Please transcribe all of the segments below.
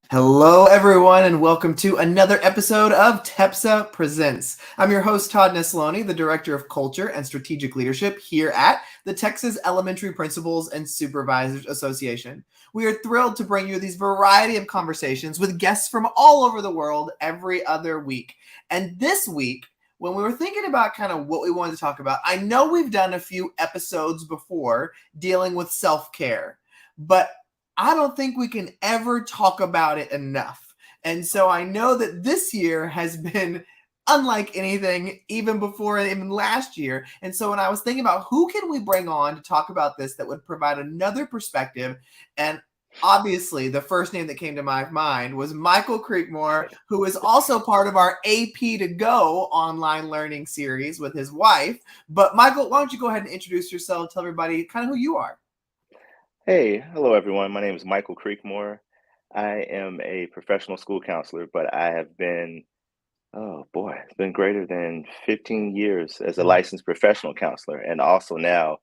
Hello, everyone, and welcome to another episode of TEPSA Presents. I'm your host, Todd Nesloni, the Director of Culture and Strategic Leadership here at the Texas Elementary Principals and Supervisors Association. We are thrilled to bring you these variety of conversations with guests from all over the world every other week. And this week, when we were thinking about kind of what we wanted to talk about, I know we've done a few episodes before dealing with self-care, but I don't think we can ever talk about it enough. And so I know that this year has been unlike anything even before and even last year. And so when I was thinking about who can we bring on to talk about this that would provide another perspective, and obviously the first name that came to my mind was Michael Creekmore, who is also part of our AP to Go online learning series with his wife. But Michael, why don't you go ahead and introduce yourself, tell everybody kind of who you are. Hey, hello everyone. My name is Michael Creekmore. I am a professional school counselor, but I have been, oh boy, it's been greater than 15 years as a licensed professional counselor and also now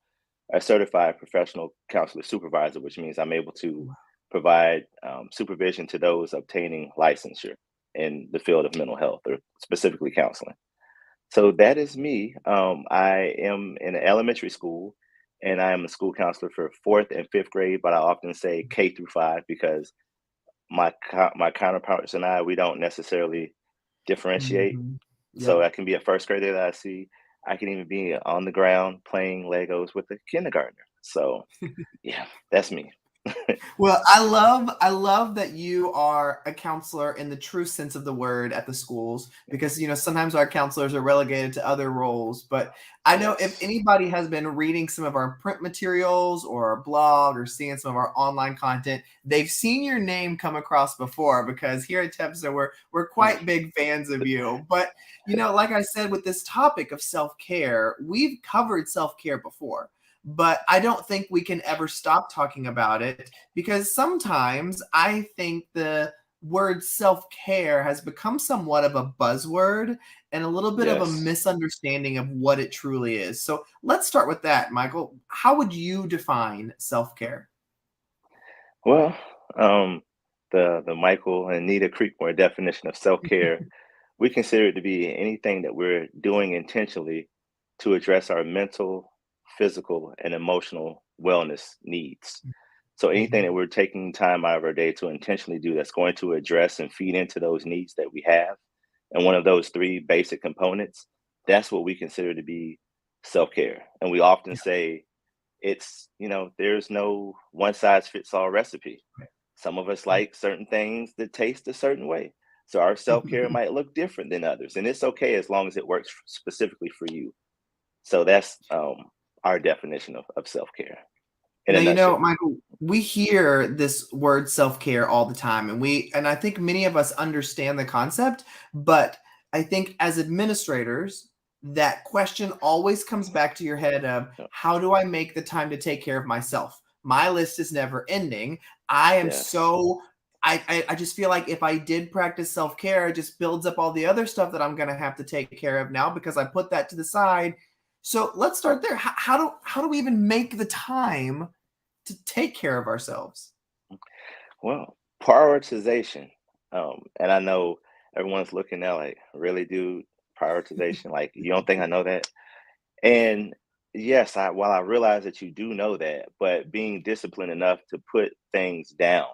a certified professional counselor supervisor, which means I'm able to provide supervision to those obtaining licensure in the field of mental health or specifically counseling. So that is me. I am in an elementary school and I am a school counselor for fourth and fifth grade, but I often say K through five because my counterparts and I, we don't necessarily differentiate. Mhm. So Yep. I can be a first grader that I see. I can even be on the ground playing Legos with a kindergartner. So yeah, that's me. Well, I love that you are a counselor in the true sense of the word at the schools because sometimes our counselors are relegated to other roles. But I know if Yes. anybody has been reading some of our print materials or our blog or seeing some of our online content, they've seen your name come across before because here at TEPSA we're quite big fans of you. But like I said, with this topic of self-care, we've covered self-care before. But I don't think we can ever stop talking about it because sometimes I think the word self-care has become somewhat of a buzzword and a little bit of a Yes. misunderstanding of what it truly is. So let's start with that, Michael. How would you define self-care? Well, um, the Michael and Nita Creekmore definition of self-care, we consider it to be anything that we're doing intentionally to address our mental, physical, and emotional wellness needs. So anything that Mhm. we're taking time out of our day to intentionally do that's going to address and feed into those needs that we have, and one of those three basic components, that's what we consider to be self-care. And we often Yeah. say there's no one size fits all recipe. Some of us like certain things that taste a certain way. So our self-care might look different than others. And it's okay as long as it works specifically for you. So that's our definition of self-care in a Now, nutshell. Michael, we hear this word self-care all the time, and I think many of us understand the concept, but I think as administrators, that question always comes back to your head of Yeah. how do I make the time to take care of myself? My list is never ending. I am Yes. so I just feel like if I did practice self-care, it just builds up all the other stuff that I'm gonna have to take care of now because I put that to the side. So let's start there. How do we even make the time to take care of ourselves? Well, prioritization. And I know everyone's looking now like, really, dude, prioritization? Like, you don't think I know that? And yes, while I realize that you do know that, but being disciplined enough to put things down,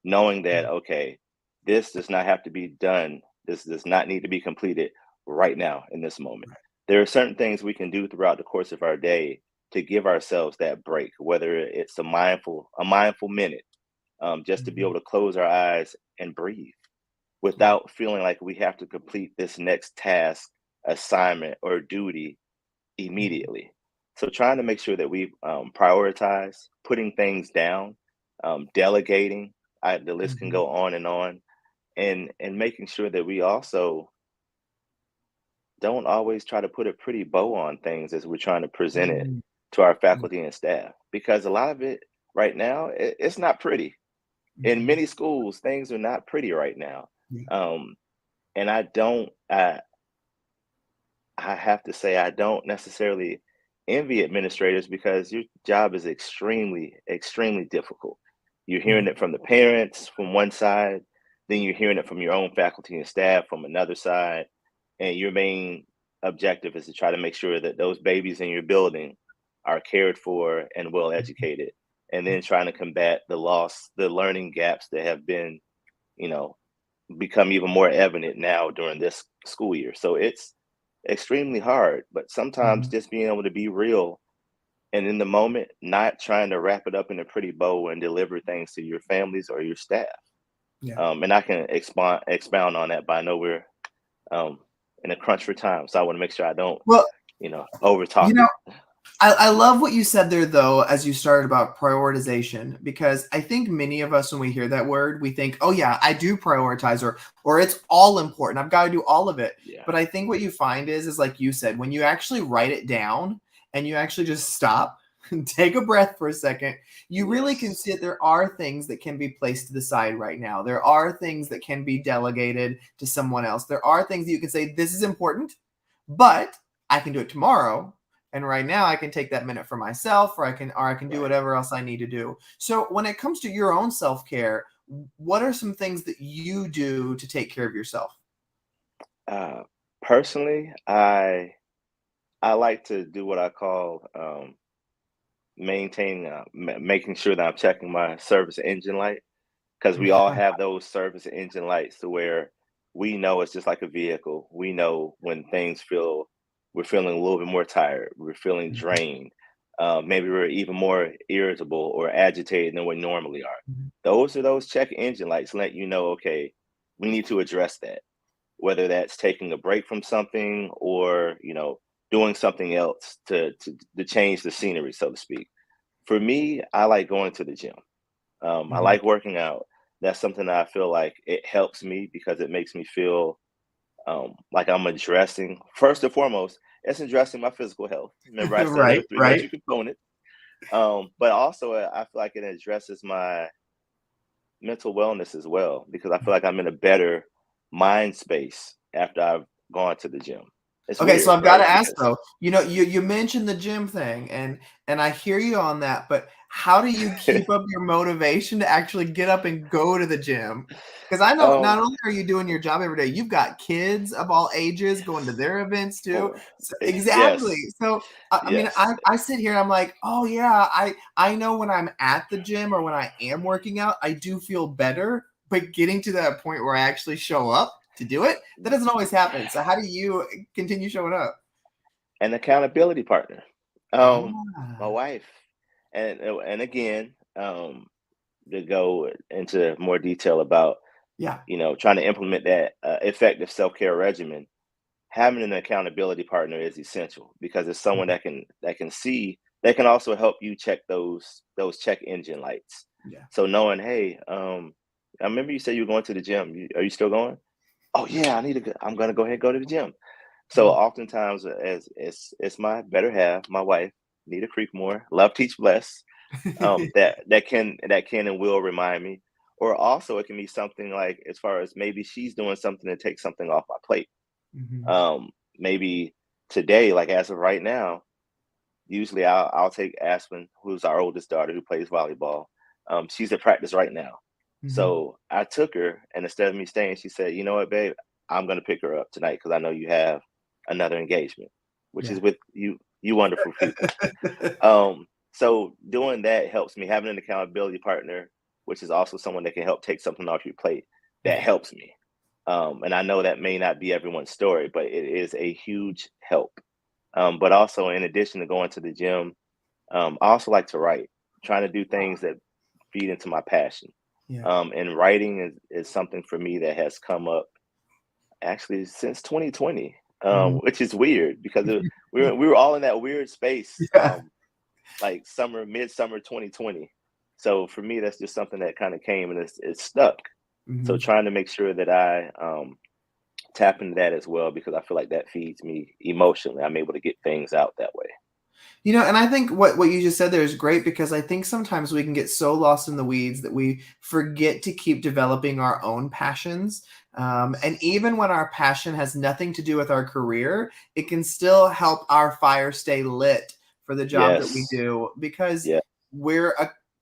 knowing that, okay, this does not have to be done. This does not need to be completed right now in this moment. There are certain things we can do throughout the course of our day to give ourselves that break, whether it's a mindful minute, just to be able Mhm. to close our eyes and breathe Yeah. without feeling like we have to complete this next task, assignment, or duty Mhm. immediately. So trying to make sure that we prioritize putting things down, delegating. The list can Mhm. go on, and making sure that we also don't always try to put a pretty bow on things as we're trying to present it Mhm. to our Yeah. faculty and staff, because a lot of it right now it's not pretty. In Mhm. many schools, things are not pretty right now, Yeah. um, and I have to say I don't necessarily envy administrators because your job is extremely, extremely difficult. You're hearing Mhm. it from the parents from one side. then you're hearing it from your own faculty and staff from another side, and your main objective is to try to make sure that those babies in your building are cared for and well educated, and then trying to combat the learning gaps that have been, you know, become even more evident now during this school year. So it's extremely hard, but sometimes Mhm. just being able to be real and in the moment, not trying to wrap it up in a pretty bow and deliver things to your families or your staff. Yeah. And I can expound on that, but I know we're um, in a crunch for time, so I want to make sure I don't, Well, over you talk know, it. I love what you said there, though, as you started about prioritization, because I think many of us, when we hear that word, we think, oh, yeah, I do prioritize, or it's all important. I've got to do all of it. Yeah. But I think what you find is like you said, when you actually write it down and you actually just stop and take a breath for a second, you really can Yes. see that there are things that can be placed to the side right now. There are things that can be delegated to someone else. There are things that you can say, this is important, but I can do it tomorrow, and right now I can take that minute for myself, or I can do Right. whatever else I need to do. So when it comes to your own self-care, what are some things that you do to take care of yourself? Uh, Personally, I like to do what I call making sure that I'm checking my service engine light, because we all have those service engine lights to where we know it's just like a vehicle. We know when we're feeling a little bit more tired, we're feeling drained, maybe we're even more irritable or agitated than we normally are. Those are those check engine lights let you know, okay, we need to address that, whether that's taking a break from something or doing something else to change the scenery, so to speak. For me, I like going to the gym. I Mhm. like working out. That's something that I feel like it helps me because it makes me feel like I'm addressing, first and foremost, it's addressing my physical health. Remember, I said there Right, are three right. major components. But also, I feel like it addresses my mental wellness as well because I feel like I'm in a better mind space after I've gone to the gym. It's Okay, so weird, I've got right? to ask Because though, you mentioned the gym thing, and I hear you on that, but how do you keep up your motivation to actually get up and go to the gym? Because I know not um, only are you doing your job every day, you've got kids of all ages going to their events too. or So, exactly. yes, So I mean, yes. I sit here and I'm like, oh yeah, I know when I'm at the gym or when I am working out, I do feel better, but getting to that point where I actually show up to do it, that doesn't always happen. So how do you continue showing up? An accountability partner. My Ah, wife, and again, to go into more detail about yeah. trying to implement that effective self care regimen. Having an accountability partner is essential because it's someone Mhm. that can also help you check those check engine lights. Yeah. So knowing, hey, I remember you said you were going to the gym. Are you still going? Oh yeah, I'm gonna go ahead and go to the gym. So Mhm. oftentimes, as it's my better half, my wife, Nita Creekmore, love, teach, bless, that can and will remind me. Or also, it can be something like as far as maybe she's doing something to take something off my plate. Mhm. Maybe today, like as of right now, usually I'll take Aspen, who's our oldest daughter who plays volleyball. She's at practice right now. Mhm. So I took her, and instead of me staying, she said, "You know what, babe? I'm gonna pick her up tonight because I know you have another engagement, which is Yeah. with you wonderful people." So doing that helps me. Having an accountability partner, which is also someone that can help take something off your plate, that Yeah. helps me. And I know that may not be everyone's story, but it is a huge help. But also, in addition to going to the gym, I also like to write, trying to do things that feed into my passion. Yeah. And writing is something for me that has come up actually since 2020, Mhm. which is weird because we were all in that weird space, Yeah. like midsummer 2020. So for me, that's just something that kind of came and it's stuck. So Mhm. trying to make sure that I tap into that as well because I feel like that feeds me emotionally. I'm able to get things out that way. And I think what you just said there is great because I think sometimes we can get so lost in the weeds that we forget to keep developing our own passions. And Yes. even when our passion has nothing to do with our career, it can still help our fire stay lit for the job that we Yes. do because Yeah. we're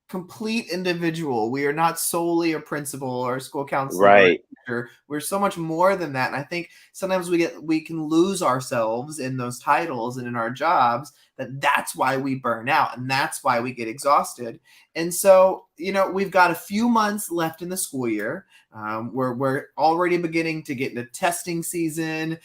complete individual. We are not solely a principal or a school counselor or a Right. teacher. We're so much more than that. And I think sometimes we can lose ourselves in those titles and in our jobs. That's why we burn out and that's why we get exhausted. And so, we've got a few months left in the school year. We're already beginning to get into testing season.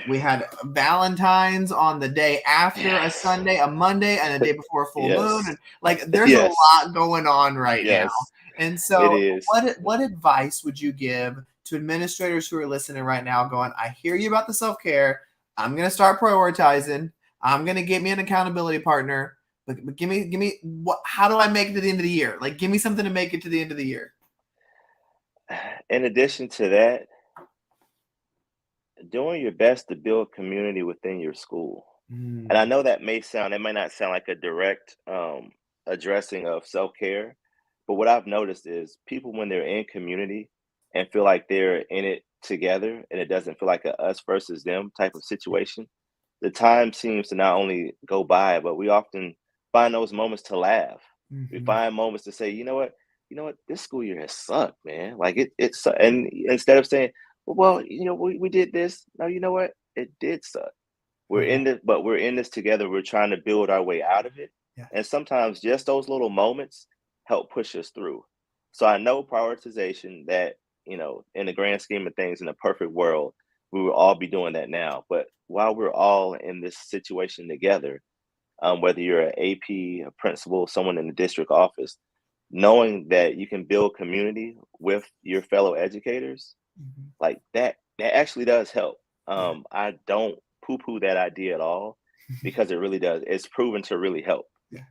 We had Valentine's on the day after a Yes. Sunday, a Monday, and a day before a full moon. Yes. And like, there's a Yes. lot going on right now. Yes. And It so, is. what advice would you give to administrators who are listening right now, going, I hear you about the self-care. I'm going to start prioritizing. I'm going to get me an accountability partner. But give me what? How do I make it to the end of the year? Like, give me something to make it to the end of the year. In addition to that, doing your best to build community within your school. And I Mm, know it may not sound like a direct addressing of self-care, but what I've noticed is people when they're in community and feel like they're in it together and it doesn't feel like a us versus them type of situation, the time seems to not only go by, but we often find those moments to laugh. We mhm, find moments to say, you know what, this school year has sucked, man. Like and instead of saying, well, we did this. No, you know what? It did suck. mhm, We're in this together. We're trying to build our way out of it. yeah, And sometimes just those little moments help push us through. So I know prioritization that, in the grand scheme of things, in a perfect world, we will all be doing that now. But while we're all in this situation together, whether you're an AP, a principal, someone in the district office, knowing that you can build community with your fellow educators, mhm, like that actually does help. yeah. I don't poo-poo that idea at all because it really does. It's proven to really help. Yeah.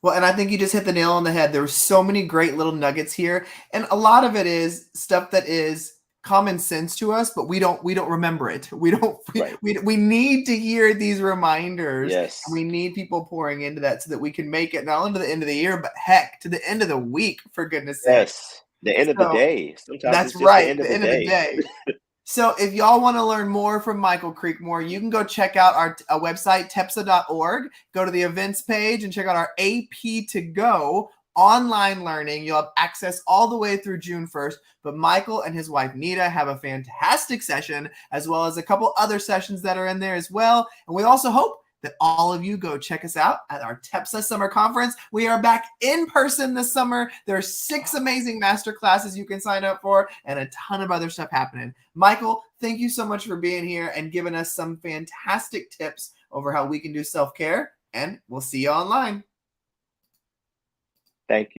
Well, and I think you just hit the nail on the head. There were so many great little nuggets here, and a lot of it is stuff that is common sense to us, but we don't remember it. We don't Right. we need to hear these reminders, and Yes. we need people pouring into that so that we can make it not only to the end of the year, but heck, to the end of the week, for goodness sake. Yes. The end of the So day. Sometimes that's it's just the right, end of the the end of the day. day. So if y'all want to learn more from Michael Creekmore, you can go check out our website, TEPSA.org. Go to the events page and check out our AP to Go online learning. You'll have access all the way through June 1st. But Michael and his wife, Nita, have a fantastic session, as well as a couple other sessions that are in there as well. And we also hope that all of you go check us out at our TEPSA Summer Conference. We are back in person this summer. There are 6 amazing master classes you can sign up for and a ton of other stuff happening. Michael, thank you so much for being here and giving us some fantastic tips over how we can do self-care, and we'll see you online. Thank you.